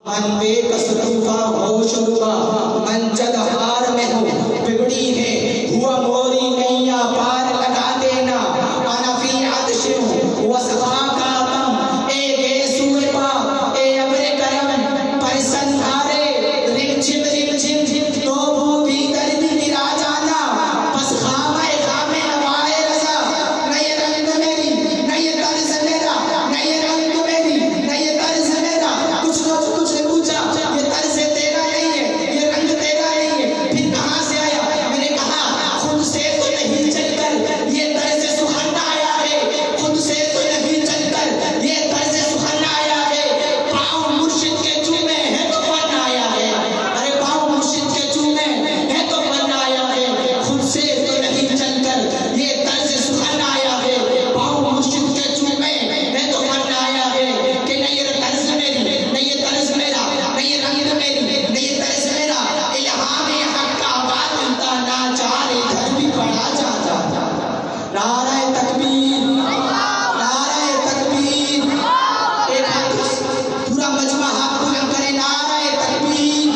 من بے کسروفا ہو شروفا من جد ہار میں ہوں بگڑی ہے ہوا موری نیا پار لگا دینا انا فی عدش وسقا کا تم اے گیسوئے پا اے ابر کرم پرسن دھارے رم جھم تو وہ بھی درد گرا جانا بس خامہ خامے نوائے رضا نئے رنگ میری نئے طرز میرا نئے رنگ میری نئے طرز میرا کچھ نے پوچھا یہ طرز تیرا نہیں ہے یہ رنگ تیرا نہیں ہے پھر کہاں سے آیا میں نے کہا خود سے تو نہیں چل کر یہ طرز سخن آیا ہے خود سے تو نہیں چل کر یہ طرز سخن آیا ہے پاؤں مرشد کے چومے ہے تو فن آیا ہے ارے پاؤں مرشد کے چومے ہے تو فن آیا ہے خود سے تو نہیں چل کر یہ طرز سخن آیا ہے پاؤں مرشد کے چومے ہے تو فن آیا ہے کہ نہیں طرز میری نہیں طرز میرا نہیں رنگ میری نہیں طرز میرا الہام حق کا باطل کا ناچار گھر بھی پڑھا جاتا نعرہ تکبیر نعرہ تکبیر ایک ہاتھ پورا مجمع ہاتھ بلند کرے نعرہ تکبیر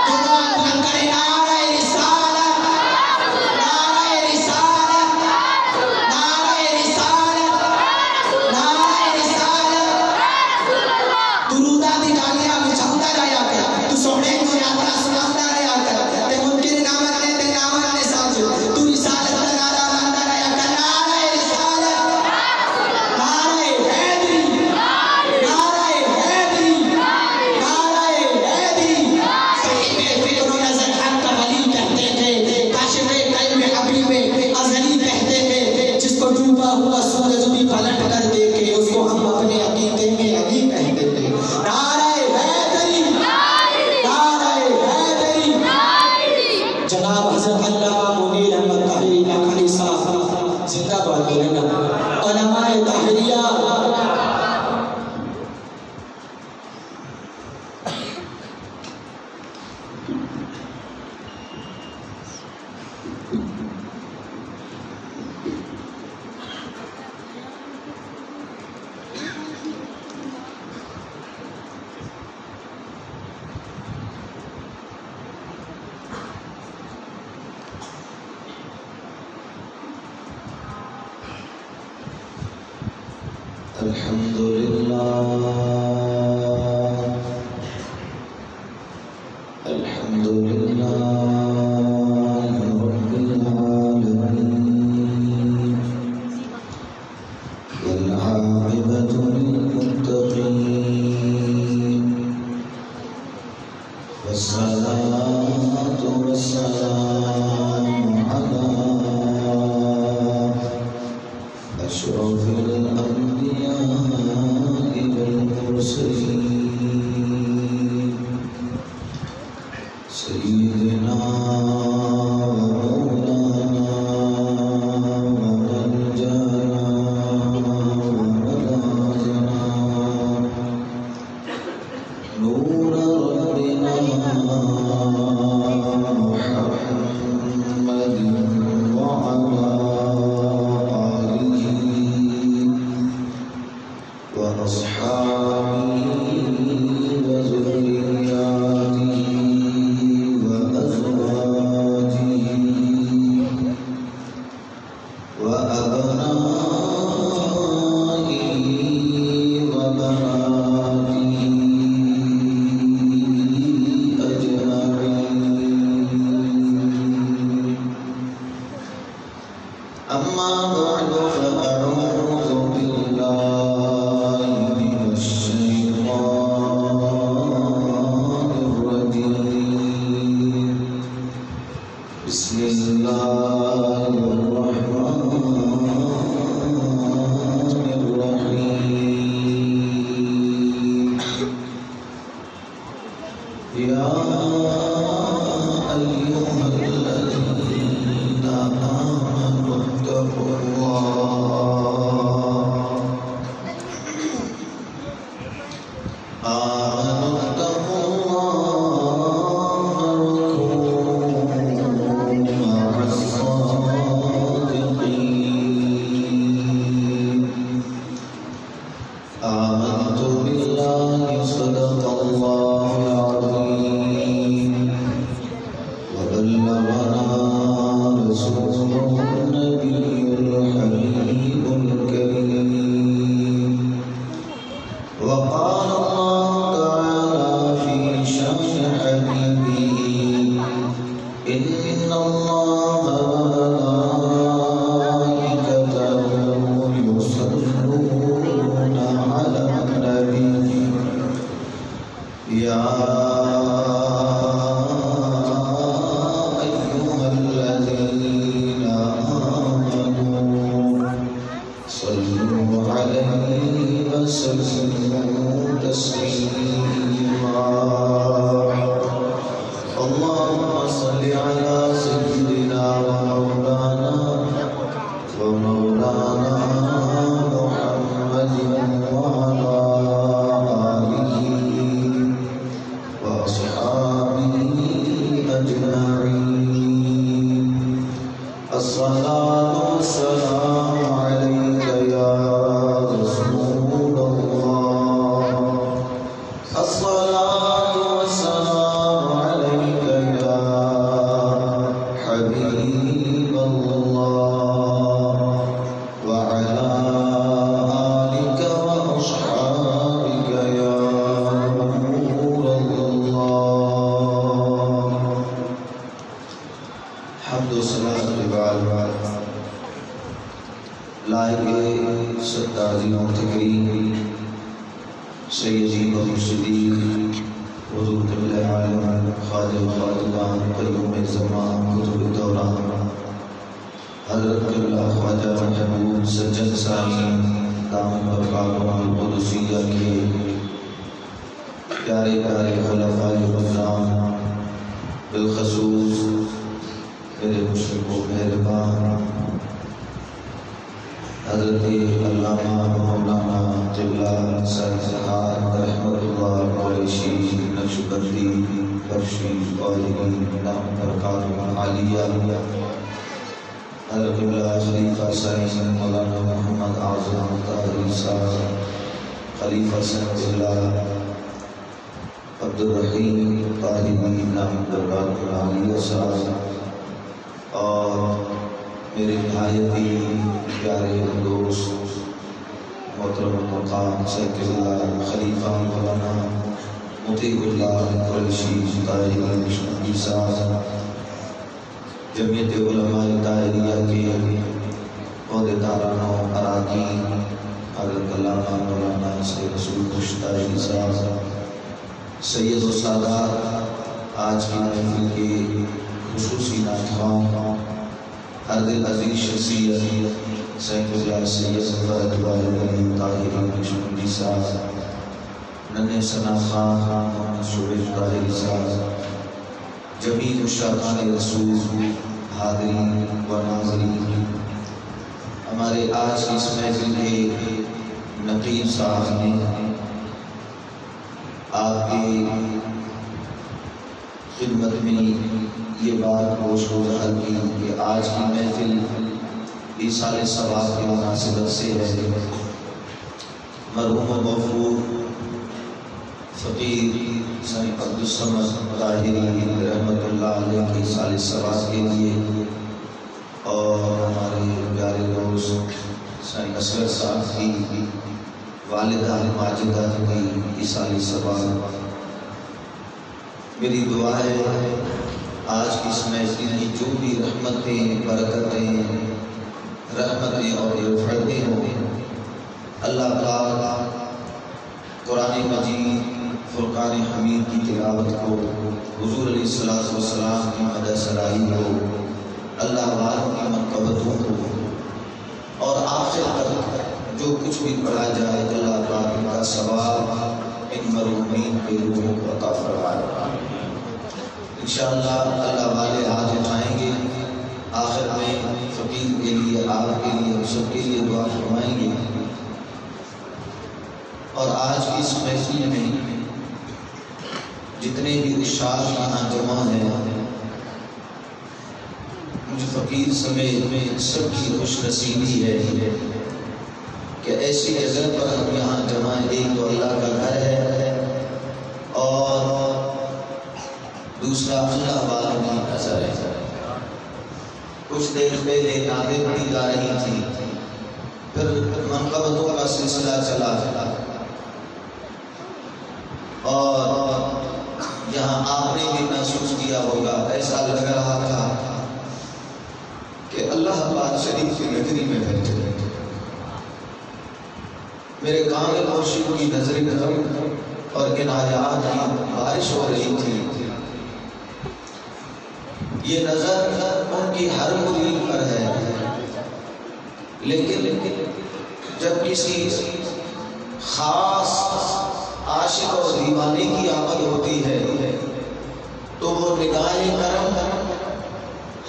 دونوں ہاتھ بلند کرے نعرہ رسالت نعرہ رسالت نعرہ رسالت نعرہ رسالت درودہ دی گالیاں بچھاؤندا رہا کر تو سونے کو یاترا سناؤندا رہا کر تے ممکن نامت نے تے نامت نے سانج تو رسالت کا نعرہ لاندہ رہا کر نعرہ رسالت نعرہ حیدری نعرہ حیدری نعرہ حیدری صحیح فکر و نظر حق کا ولی کہتے تھے کاشف قلب حبیب ازلی کہتے تھے جس کو ڈوبا ہوا سورج بھی پلٹ کر دیکھے اس کو ہم اپنے عقیدے میں علی کہتے تھے نعرہ حیدری نعرہ حیدری جناب حضرت علامہ منیر احمد طاہری لاکھانی صاحب زندہ باد بولنا علماء طاہریہ الحمدللہ الحمدللہ رب العالمین والعاقبۃ للمتقین والصلاة والسلام علی أشرف الأنبياء والمرسلين سيدنا ومولانا وملجأنا وملاذنا نور ربنا محمد وعلى وأصحابه وذرياته وأزواجه وأبنائه وبناته أجمعين أما بعد فأعوذ بالله من الشيطان الرجيم بسم الله الرحمن الرحيم يا أيها الذين آمنوا اتقوا الله وكونوا مع الصادقين آمنت بالله صدق الله الله العظيم وبلغنا رسوله النبي الحبيب الكريم وقال الله تعالى في شأن حبيبه إن الله وملائكته يصلون على النبي يا أيها الذين آمنوا صلوا عليه وسلموا تسليما اللهم صل على سيدنا ومولانا محمد وعلى آله وأصحابه أجمعين الصلاة والسلام عليك يا رسول الله الصلاة والسلام عليك يا حبيب الله وعلى آلك وأصحابك يا نور الله حمد و صلاة بعد لائق ستازی و تکریم سیدی و مرشدی حضور قبلہ عالم خواجہ خواجگان قیوم زمان قطب دوران حضرت قبلہ خواجہ محبوب سجن سائی دامن برقاقہ القدسیہ کے پیارے پیارے خلفاء رمضان بالخصوص میرے مشرق و مہربان حضرت علامہ مولانا قبلہ سید صاحب رحمت اللہ قریشی نقشبندی برشی قائدین نام برکات عالیہ حضرت قبلہ خلیفہ سید مولانا محمد اعظم طاہری صاحب خلیفہ سید قبلہ عبدالرحیم طاہری نام برکات عالیہ صاحب اور میرے نہایتی پیارے دوست محترم مقام سید قبلہ خلیفہ مولانا مطیع اللہ قریشی طاہری نقشبندی صاحب جمعیت علماء طاہریہ کے عہدیداران و اراکین حضرت علامہ مولانا سید رسول خوش طاہری صاحب سید و سادات آج کی محفل کے خصوصی ناطقان ہر دل عزیز شخصیت سید قبلہ سید فرد علی طاہری نقشبندی صاحب ننھے ثنا خان محمد شعیب طاہری صاحب جمیع مشتاقان رسول حاضرین و ناظرین ہمارے آج کی اس محفل کے نقیب صاحب نے آپ کی خدمت میں یہ بات گوش و ظاہر کی کہ آج کی محفل ایصال ثواب کی مناسبت سے ہے مرحوم غفور فقیر سید عبدالصمد طاہری رحمت اللہ علیہ کی ایصال ثواب کے لیے اور ہمارے پیارے دوست سید اصغر صاحب کی والدہ ماجدہ کی ایصال ثواب میری دعا ہے آج کی اس محفل کی جو بھی رحمتیں برکتیں رحمتیں اور فرضیں ہوں اللہ پاک قرآن مجید فرقان حمید کی تلاوت کو حضور علیہ السلام کی مدد سرائی ہو اللہ والوں کی منقبتوں کو اور آخر تک جو کچھ بھی پڑھا جائے اللہ پاک کا ثواب ان مرحومین کے روحوں کو عطا فرمائے انشاءاللہ اللہ والے ہاتھ اٹھائیں گے آخر میں فقیر کے لیے آپ کے لیے سب کے لیے دعا فرمائیں گے اور آج کی اس محفل میں جتنے بھی اشعار یہاں جمع ہیں مجھ فقیر سمیت سب کی خوش نصیبی ہے کہ ایسی جگہ پر ہم یہاں جمع ایک تو اللہ کا گھر ہے اور دوسرا اللہ والوں کی نظر ہے۔ کچھ دیر پہلے نعتیں پڑھی جا رہی تھی، پھر منقبتوں کا سلسلہ چلا اور یہاں آپ نے بھی محسوس کیا ہوگا، ایسا لگ رہا تھا کہ اللہ پاک شریف کی نگری میں بیٹھے ہیں۔ میرے کامل مرشد کی نظر کرم اور عنایات کی بارش ہو رہی تھی۔ یہ نظر ان کی ہر مرید پر ہے، لیکن جب کسی خاص عاشق اور دیوانے کی آمد ہوتی ہے تو وہ نگاہ کرم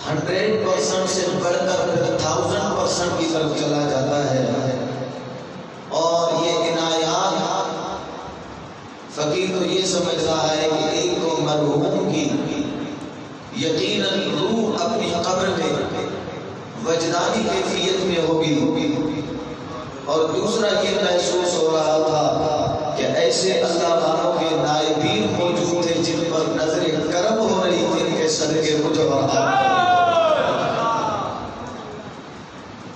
100% سے بڑھ کر 1000% کی طرف چلا جاتا ہے، اور یہ عنایات فقیر تو یہ سمجھ رہا ہے کہ ایک تو مرحوم کی یقیناً روح اپنی قبر میں وجدانی کیفیت میں ہوگی، اور دوسرا یہ محسوس ہو رہا تھا کہ ایسے اللہ والوں کے نائبین موجود تھے جن پر نظر کرم ہو رہی تھی، ان کے صدقے مجھے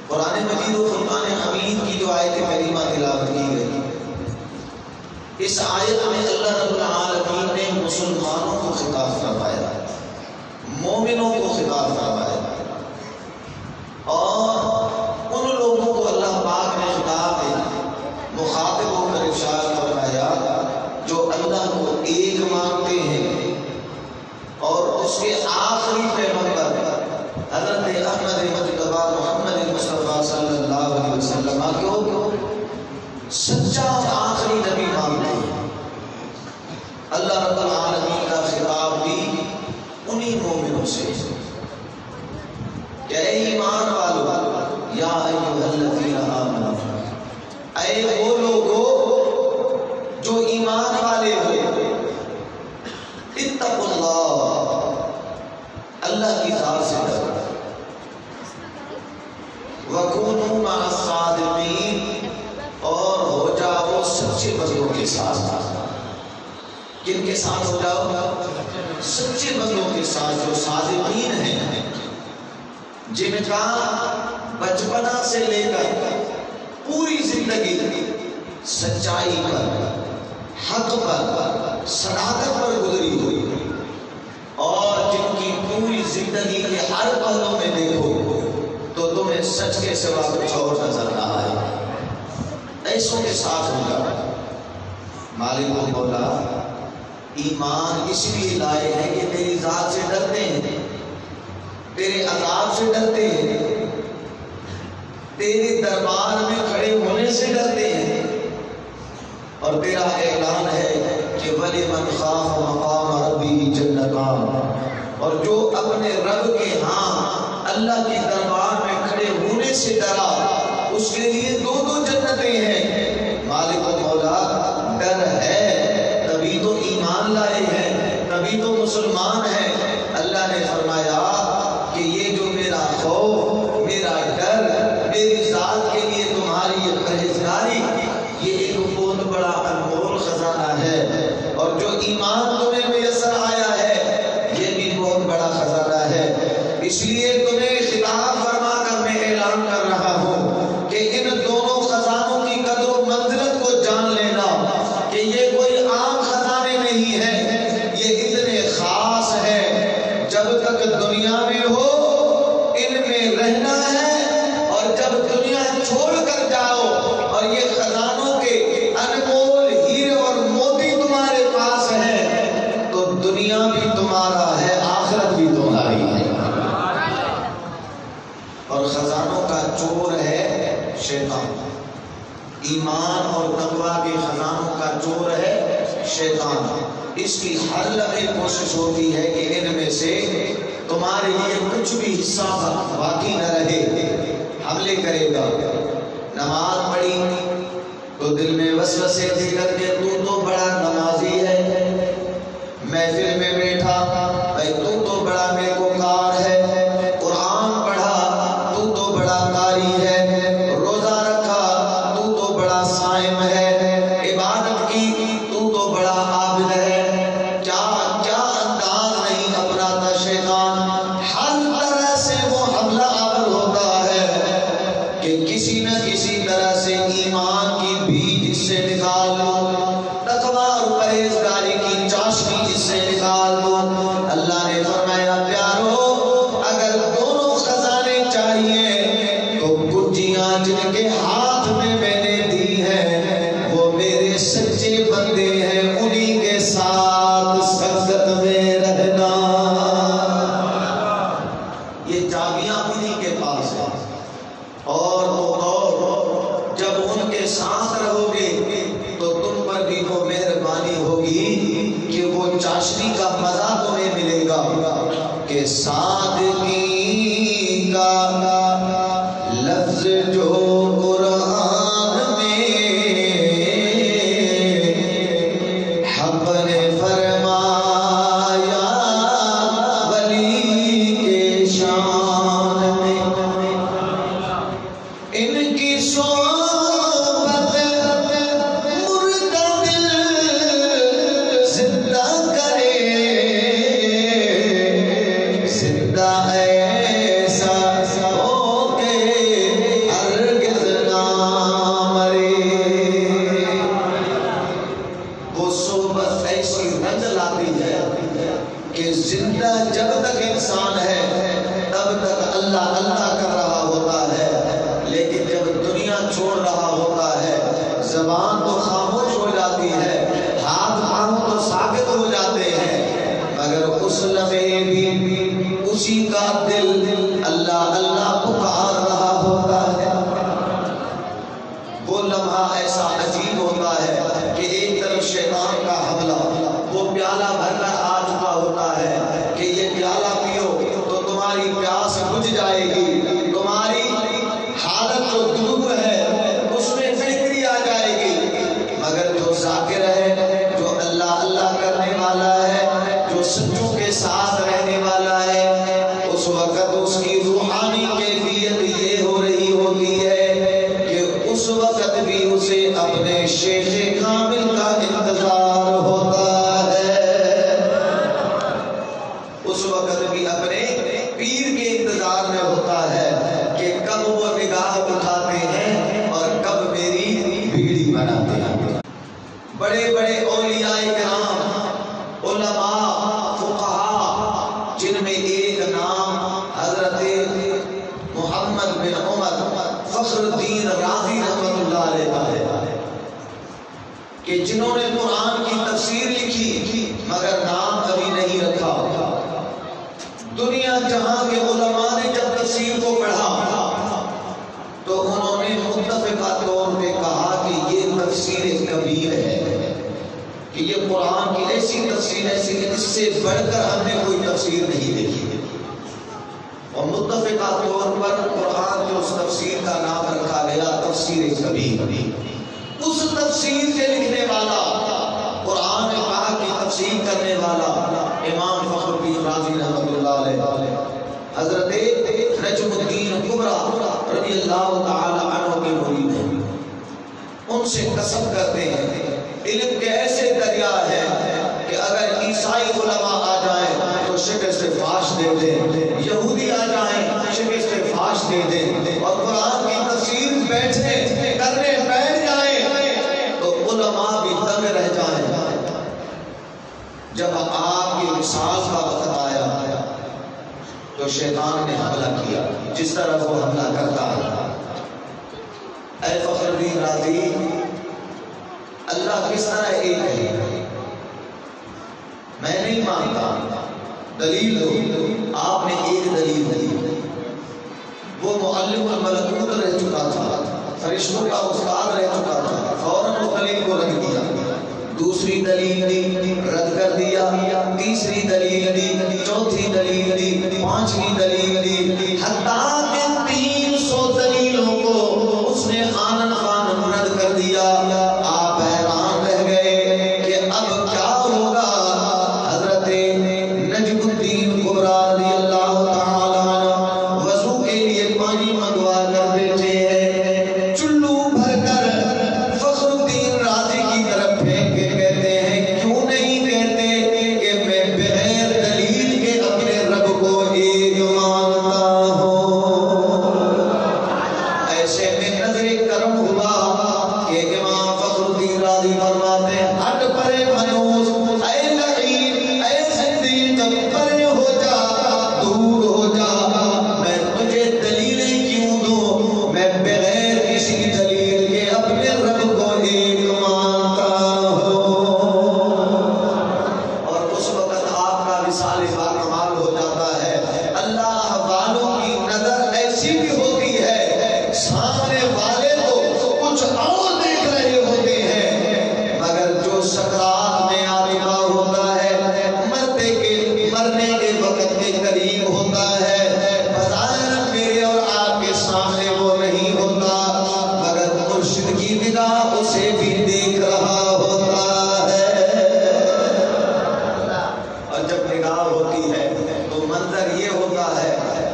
قرآن مجید و فرقان حمید کی جو آیت کریمہ تلاوت کی گئی، اس آیت میں اللہ رب العالمین نے مسلمانوں کو خطاب فرمایا، مومنوں کو خطاب فرمایا، اور ان لوگوں کو اللہ پاک نے خطاب مخاطب ہو کر ارشاد فرمایا جو اللہ کو ایک مانتے ہیں، اور اس کے آخری پیغمبر حضرت احمد مجتبی محمد مصطفیٰ صلی اللہ علیہ وسلم کو سچا اور آخری نبی مانتے ہیں۔ اللہ رب العالمین کا خطاب بھی انہی مومنوں سے کہ اے ایمان والو، یا ایھا الذین آمنوا، اے وہ لوگو جو ایمان والے ہو، اتقوا اللہ، اللہ کی ذات سے ڈرو، وَكُونُوا مَعَ الصَّادِقِينَ، اور ہو جاؤ سچے بندوں کے ساتھ۔ کن کے ساتھ ہو جاؤ؟ سچے بندوں کے ساتھ، جو صادقین ہیں، جن کا بچپنا سے لے کر پوری زندگی سچائی پر، حق پر، صداقت پر گزری ہوئی، اور جن کی پوری زندگی کے ہر پہلو میں دیکھو تو تمہیں سچ کے سوا کچھ اور نظر نہ آئے، ایسوں کے ساتھ ہو جاؤ۔ مالک کو بولا ایمان اس لیے لائے ہیں کہ تیری ذات سے ڈرتے ہیں، تیرے عذاب سے ڈرتے ہیں، تیرے دربار میں کھڑے ہونے سے ڈرتے ہیں، اور تیرا اعلان ہے کہ وَلِمَنْ خَافَ مَقَامَ رَبِّهِ جَنَّتَانِ، اور جو اپنے رب کے ہاں اللہ کے دربار میں کھڑے ہونے سے ڈرا اس کے لیے دو جنتیں ہیں۔ مالک و مولا ڈر ہے تبھی تو ایمان لائے ہیں، تبھی تو مسلمان ہیں۔ اللہ نے فرمایا کہ یہ جو میرا خوف، میرا ڈر، میری ذات کے لیے تمہاری یہ پرہیزگاری، یہ ایک بہت بڑا انمول خزانہ ہے، اور جو ایمان تمہیں میسر آیا ہے یہ بھی بہت بڑا خزانہ ہے۔ اس لیے تمہیں خطاب فرما کر میں اعلان کر رہا ہوں کہ ان دونوں خزانوں کی قدر و منزلت کو جان لینا کہ یہ کوئی عام خزانے نہیں ہیں، یہ اتنے خاص ہیں، جب تک دنیا میں ہو ان میں رہنا ہے، اور جب دنیا چھوڑ کر جاؤ اور یہ خزانوں کے انمول ہیرے اور موتی تمہارے پاس ہیں تو دنیا بھی تمہارا ہے، آخرت بھی تمہاری ہے۔ اور خزانوں کا چور ہے شیطان، ایمان اور تقوی کے خزانوں کا چور ہے شیطان۔ اس کی ہر لمحے کوشش ہوتی ہے کہ ان میں سے تمہارے لیے کچھ بھی حصہ باقی نہ رہے، حملے کرے گا۔ نماز پڑھی تو دل میں وسوسے دے کر کے تو بڑا نمازی ہے، محفل میں بیٹھا بھائی تو بڑا نیکوکار ہے، قرآن پڑھا تو بڑا قاری ہے، روزہ رکھا تو بڑا صائم ہے، عبادت کی تو بڑا عابد ہے۔ کیا کیا انداز نہیں وہ چاشنی کا مزہ تمہیں ملے گا کہ سادگی کا لفظ جو قرآن میں حق نے فرمایا ولی کے شان میں، ان کی صحبت مردہ دل زندہ کرے، زندہ ایسا ہو کہ ہرگز نہ مرے۔ وہ صحبت ایسی رنگ لاتی ہے کہ زندہ جب تک انسان ہے تب تک اللہ اللہ کر رہا ہوتا ہے، لیکن جب دنیا چھوڑ رہا ہوتا ہے زبان تو خاموش ہو جاتی ہے، ہاتھ پاؤں تو ساکت ہو جاتے ہیں، مگر اس لمحے بھی اسی کا دل اللہ اللہ پکار رہا ہوتا ہے۔ وہ لمحہ ایسا عجیب ہوتا ہے کہ ایک طرف شیطان کا حملہ، وہ پیالہ بھر کر آ چکا ہوتا ہے کہ یہ پیالہ پیو تو تمہاری پیاس بجھ جائے گی، تمہاری حالت جو دروب ہے اس میں بہتری آ جائے گی، مگر جو ذاکر ہے، جو اللہ اللہ کرنے والا ہے، جو سچوں کے ساتھ رہنے والا ہے، اس وقت اس کی روحانی کیفیت یہ ہو رہی ہوتی ہے کہ اس وقت بھی اسے اپنے شیخ کامل کا انتظار ہوتا ہے، اس وقت بھی اپنے پیر کے انتظار میں ہوتا ہے کہ کب وہ نگاہ اٹھاتے ہیں اور کب میری بیڑی بناتے ہیں۔ بڑے بڑے اولیاء کرام، علماء، فقہاء، جن میں ایک نام حضرت محمد بن عمر فخر الدین رازی رحمۃ اللہ علیہ ہے کہ جنہوں نے قرآن کی تفسیر لکھی مگر نام ابھی نہیں رکھا۔ دنیا جہاں کے علماء نے جب تفسیر کو پڑھا تو انہوں نے متفقہ طور پہ کہا کہ یہ تفسیر کبیر ہے، کہ یہ قرآن کی ایسی تفسیر ہے کہ اس سے بڑھ کر ہم نے کوئی تفسیر نہیں دیکھی، اور متفقہ طور پر قرآن کے اس تفسیر کا نام رکھا گیا تفسیر کبیر۔ اس تفسیر کے لکھنے والا، قرآن پاک کی تفسیر کرنے والا امام فخر الدین رازی رحمۃ اللہ علیہ، حضرت نجم الدین کبریٰ رضی اللہ تعالی عنہ کے مرید ہیں۔ ان سے قسم کرتے ہیں علم کے ایسے دریا ہے کہ اگر عیسائی علماء آ جائیں تو شکست فاش دے دیں، یہودی آ جائیں شکست فاش دے دیں، اور قرآن کی تفسیر بیٹھنے کرنے بیٹھ جائیں تو علماء بھی دنگ رہ جائیں۔ جب آپ کی وصال کا وقت آیا تو شیطان نے حملہ کیا، جس طرح وہ حملہ کرتا ہے۔ اے فخر الدین رازی، اللہ کس طرح ایک ہے میں نہیں مانتا، دلیل دو۔ آپ نے ایک دلیل دی، وہ معلم الملکوت رہ چکا تھا، فرشتوں کا استاد رہ چکا تھا، فوراً وہ دلیل کو رکھ دیا۔ دوسری دلیل دی، رد کر دیا، تیسری دلیل دی، چوتھی دلیل دی، پانچویں دلیل دی، حتیٰ کہ 300 دلیلوں کو اس نے خانن خانن رد کر دیا۔ آپ حیران رہ گئے کہ اب کیا ہوگا۔ حضرت نجم الدین کبریٰ رضی اللہ تعالی عنہ وضو کے لیے پانی منگوا کر بیٹھے ہیں، چلو بھر کر فخر الدین رازی کی طرف پھینک کے کہتے ہیں کیوں نہیں کہتے کہ میں بغیر دلیل کے اپنے رب کو ایک مانتا ہوں۔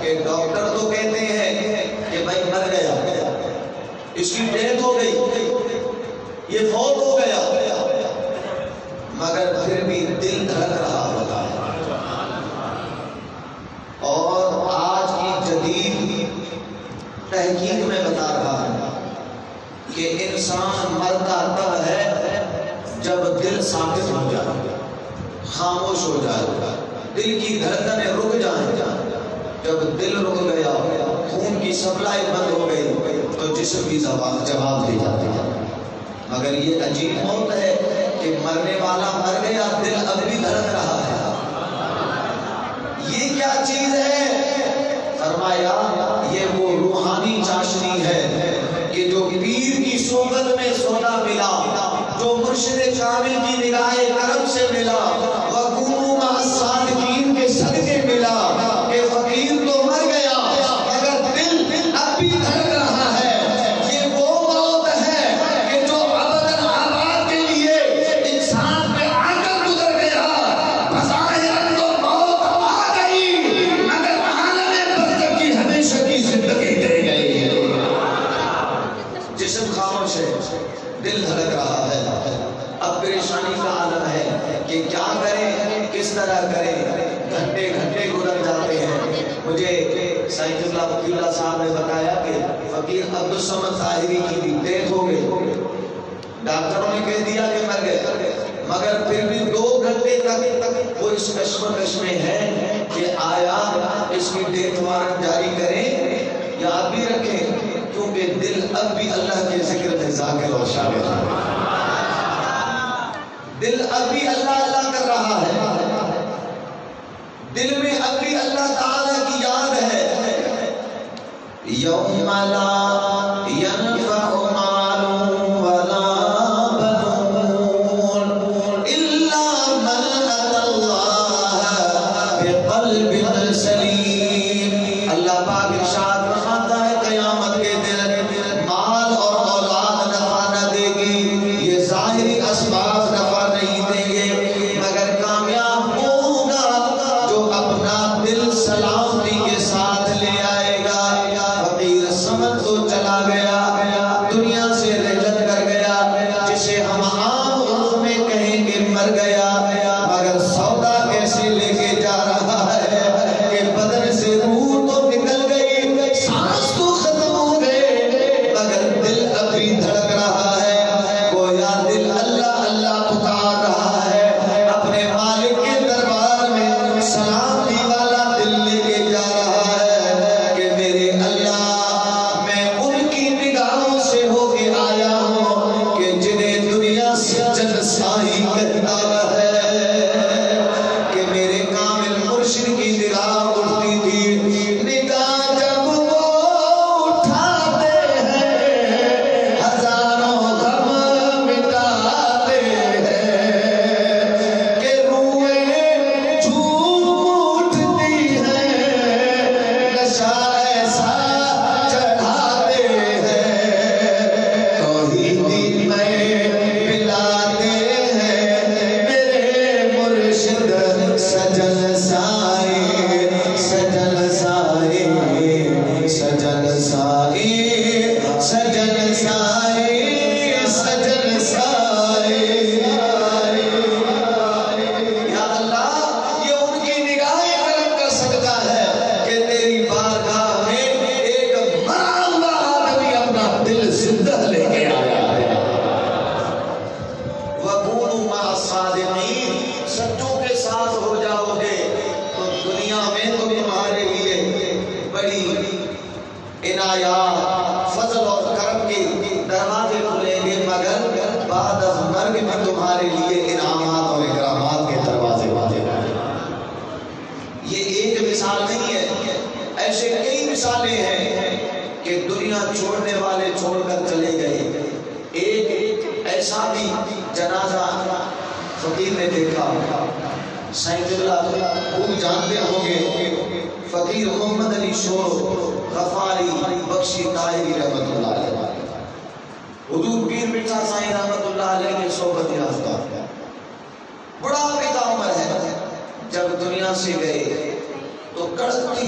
کہ ڈاکٹر تو کہتے ہیں کہ بھائی مر گیا، اس کی ڈیتھ ہو گئی، یہ فوت ہو گیا، مگر پھر بھی دل دھڑک رہا ہوتا ہے۔ اور آج کی جدید تحقیق میں بتا رہا ہے کہ انسان مرتا تب ہے جب دل ساکت ہو جائے، خاموش ہو جائے، دل کی دھڑکنیں رک جائیں۔ جب دل رک گیا، خون کی سپلائی بند ہو گئی تو جسم بھی جواب دے جاتے ہیں۔ مگر یہ عجیب موت ہے کہ مرنے والا مر گیا، دل اب بھی دھڑک رہا ہے۔ یہ کیا چیز ہے؟ فرمایا یہ وہ روحانی چاشنی ہے کہ جو پیر کی صحبت میں سونا ملا، جو مرشد کامل کی نگاہ کرم سے ملا، وَكُونُوا مَعَ الصَّادِقِينَ کے صدقے ملا، کہ فقیر تو مر گیا مگر دل اب بھی دھڑک رہا ہے۔ یہ وہ موت ہے کہ جو ابداً آباد کے لیے انسان پہ آ کر گزر گیا۔ بظاہر تو موت آ گئی مگر عالم برزخ کی ہمیشہ کی زندگی دے گئی۔ جسم خاموش ہے، دل دھڑک رہا ہے۔ اب پریشانی کا عالم ہے کہ کیا کریں، کس طرح کریں۔ گھنٹے گھنٹے گزر جاتے ہیں۔ مجھے سعید اللہ وکیل اللہ صاحب نے بتایا کہ فقیر عبدالصمد طاہری کی بھی ڈیتھ ہو گئی، ڈاکٹروں نے کہہ دیا کہ مر گئے، مگر پھر بھی 2 گھنٹے تک وہ اس کشمکش میں ہے کہ آیا اس کی ڈیتھ وارنٹ جاری کریں یا اب بھی رکھیں، کیونکہ دل اب بھی اللہ کے ذکر میں ذاکر اور شاغل ہے۔ دل اب بھی اللہ اللہ کر رہا ہے، دل میں اب بھی اللہ تعالیٰ کی یاد ہے۔ یوم لا ینفع مال ولا بنون الا من اتى اللہ بقلب سلیم۔ اللہ پاک ارشاد فرماتا ہے قیامت کے دن مال اور اولاد نفع نہ دے گی، یہ ظاہری اسباب نفع نہیں دیں گے، مگر کامیاب ہوگا جو اپنا دل سلامتی کے ساتھ لے آئے گا۔ فقیر سمجھ تو چلا گیا، دنیا سے رحلت کر گیا، جسے ہم عام عرف میں کہیں کہ مر گیا، مگر سودا کیسے لے کے جا رہا ہے کہ بدن سے روح تو نکل گئی، سانس تو ختم ہو گئے، مگر دل ابھی دھڑک رہا ہے۔ گویا دل اللہ اللہ پکار رہا ہے، اپنے مالک کے دربار میں سلامتی والا دل لے کے جا رہا ہے کہ میرے اللہ، میں ان کی نگاہوں سے ہو کے آیا ہوں کہ جنہیں دنیا سے جنسائی کہتا ہے، کہ میرے کامل مرشد کی نگاہ اٹھتی تھی، نگاہ جب وہ اٹھاتے ہیں ہزاروں غم مٹاتے ہیں، کہ روحیں جھوم اٹھتی ہیں، نشہ ایسا چڑھاتے ہیں، توحیدی میں پلاتے ہیں میرے مرشد سجن سائے، سجن سائے، سجن سائے، سجن سائے، سجن سائے۔ یا اللہ، یہ ان کی نگاہ کرم کر سکتا ہے کہ تیری بارگاہ میں ایک مرا ہوا آدمی اپنا دل زندہ لے کے آیا ہے۔ وَكُونُوا مَعَ الصَّادِقِينَ، سچوں کے ساتھ ہو جاؤ گے تو دنیا میں تو تمہارے لیے بڑی عنایات، فضل اور کرم کے دروازے کھلیں گے، مگر بعد از مرگ میں تمہارے لیے انعامات اور اکرامات کے دروازے بندے ہوں گے۔ یہ ایک مثال نہیں ہے، ایسے کئی مثالیں ہیں کہ دنیا چھوڑنے والے چھوڑ کر چلے گئے۔ ایک ایسا بھی جنازہ فقیر نے دیکھا، سعید اللہ خوب جانتے ہوں گے، فقیر محمد علی شور غفاری بخشی طاہری رحمت اللہ علیہ، حضور پیر مرزا سائیں رحمت اللہ علیہ کے صحبت یافتہ، بڑا پیدا عمر ہے۔ جب دنیا سے گئے تو کڑکتی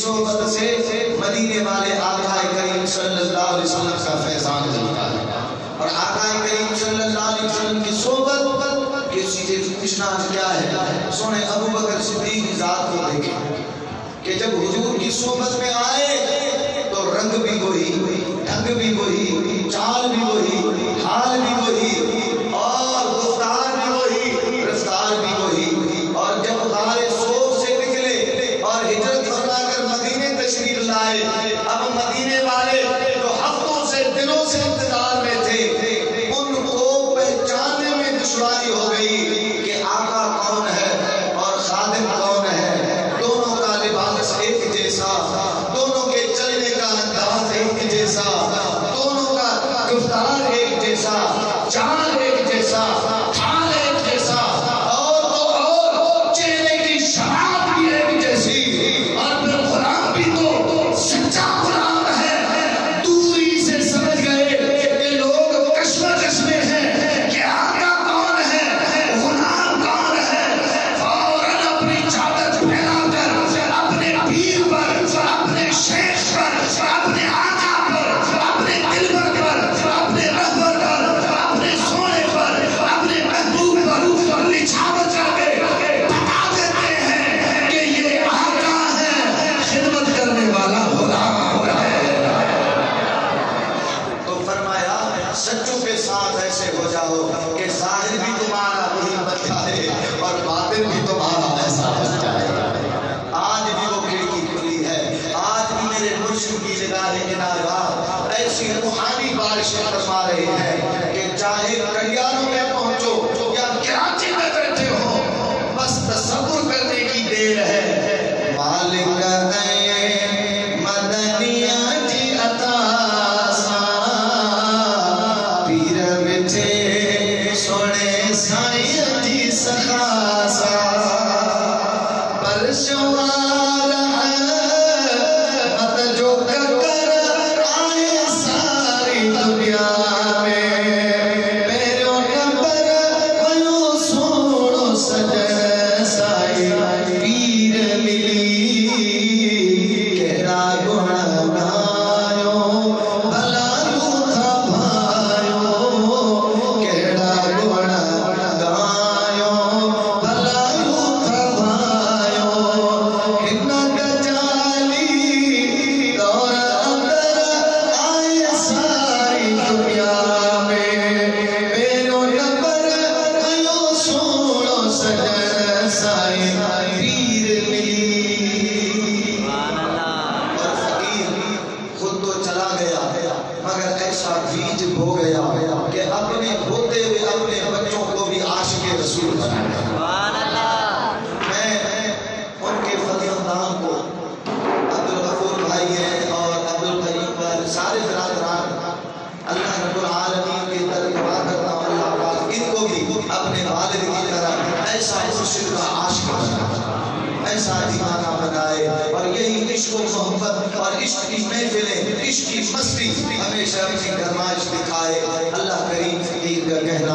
صحبت سے مدینے والے آقا کریم صلی اللہ علیہ وسلم کا فیضان ملتا ہے. اور آقا کریم صلی اللہ علیہ وسلم کی صحبت یہ چیزیں پوچھنا کیا ہے. سونے ابو بکر صدیق کی ذات کو دیکھیں کہ جب حضور کی صحبت میں آئے تو رنگ بھی وہی، ڈھنگ بھی وہی، چال بھی وہی، حال بھی وہی، اور گفتار بھی وہی، رفتار بھی وہی. اور جب غار صوف سے نکلے اور ہجرت فرما کر مدینے تشریف لائے، اب مدینے والے جو ہفتوں سے دنوں سے انتظار میں تھے ان کو پہچاننے میں دشواری ہو گئی کہ آقا کون ہے اور خادم کون ہے. دونوں کا لباس ایک جیسا، دونوں کے چلنے کا انداز ایک جیسا، دونوں کا گفتار ایک جیسا، چال ایک جیسا، حال ایک جیسا، اور تو اور چہرے کی شراب بھی ایک جیسی. اور پھر غلام بھی تو سچا غلام ہے. دوری سے سمجھ گئے کہ لوگ کشمکش میں ہیں کہ آقا کون ہے، غلام کون ہے. فوراً اپنی چادر پھیلا کر اپنے پیر پر، اپنے شیخ پر، اپنے آقا پر، اپنے دلبر پر، اپنے رہبر پر، اپنے سونے پر، اپنے محبوب پر نچھاور کر کے بتا دیتے ہیں کہ یہ آقا ہے، خدمت کرنے والا غلام ہے. تو فرمایا سچوں کے ساتھ ایسے ہو جاؤ کہ ظاہر بھی تمہارا وہی بن جائے اور باطن بھی تمہارا ایسا بن جائے. آج بھی وہ کھڑکی کھلی ہے، آج بھی میرے مرشد کی نگاہیں عنایات ایسی روحانی بارشیں فرما رہی ہے کہ چاہے کڑیانوں میں پہنچو یا کراچی میں بیٹھے ہو، بس تصور کرنے کی دیر ہے. مالک مدنیا جی عطا سا پیر مٹھے سونے سائیں جی سخا سا پر شمار مت جو کر آئے ساری دنیا میں میرے نمبر میو سوڑو سجن سائی پیر ملی کہڑا گھڑا گایو بھلا لوتھا بھائیو کہڑا گھڑا گایو بھلا لوتھا بھائیو ہن گجالی دور اندر آئے ساری دنیا میں میرو نمبر میو سوڑو سجن سائی پیر ملی. اور فقیر خود تو چلا گیا مگر ایسا بیج ہو گیا کہ اپنے ہوتے ہوئے اپنے بچوں کو بھی عاشق رسول بنا دیا. میں ان کے فرزندان کو عبدالغفور بھائی ہیں اور عبدالقیوم پر سارے برادران اللہ رب العالمین کے در دعا کرتا ہوں اللہ پاک ان کو بھی اپنے والد کی طرح ایسا مرشد کا عاشق بنائے، ایسا دیوانہ بنائے. اور یہی عشق و محبت اور عشق کی محفلیں، عشق کی مستی ہمیشہ اپنی گرمائش دکھائے. اللہ کریم فقیر کا کہنا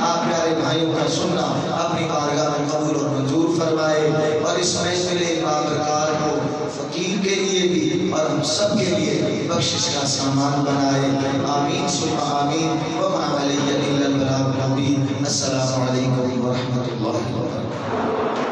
آپ پیارے بھائیوں کا سننا اپنی بارگاہ میں قبول اور منظور فرمائے. اور اس محفل بابرکار کو فقیر کے لیے بھی اور ہم سب کے لیے بخشش کا سامان بنائے. آمین ثم آمین. وما علی الا البلاغ المبین. السلام علیکم ورحمۃ اللہ وبرکاتہ.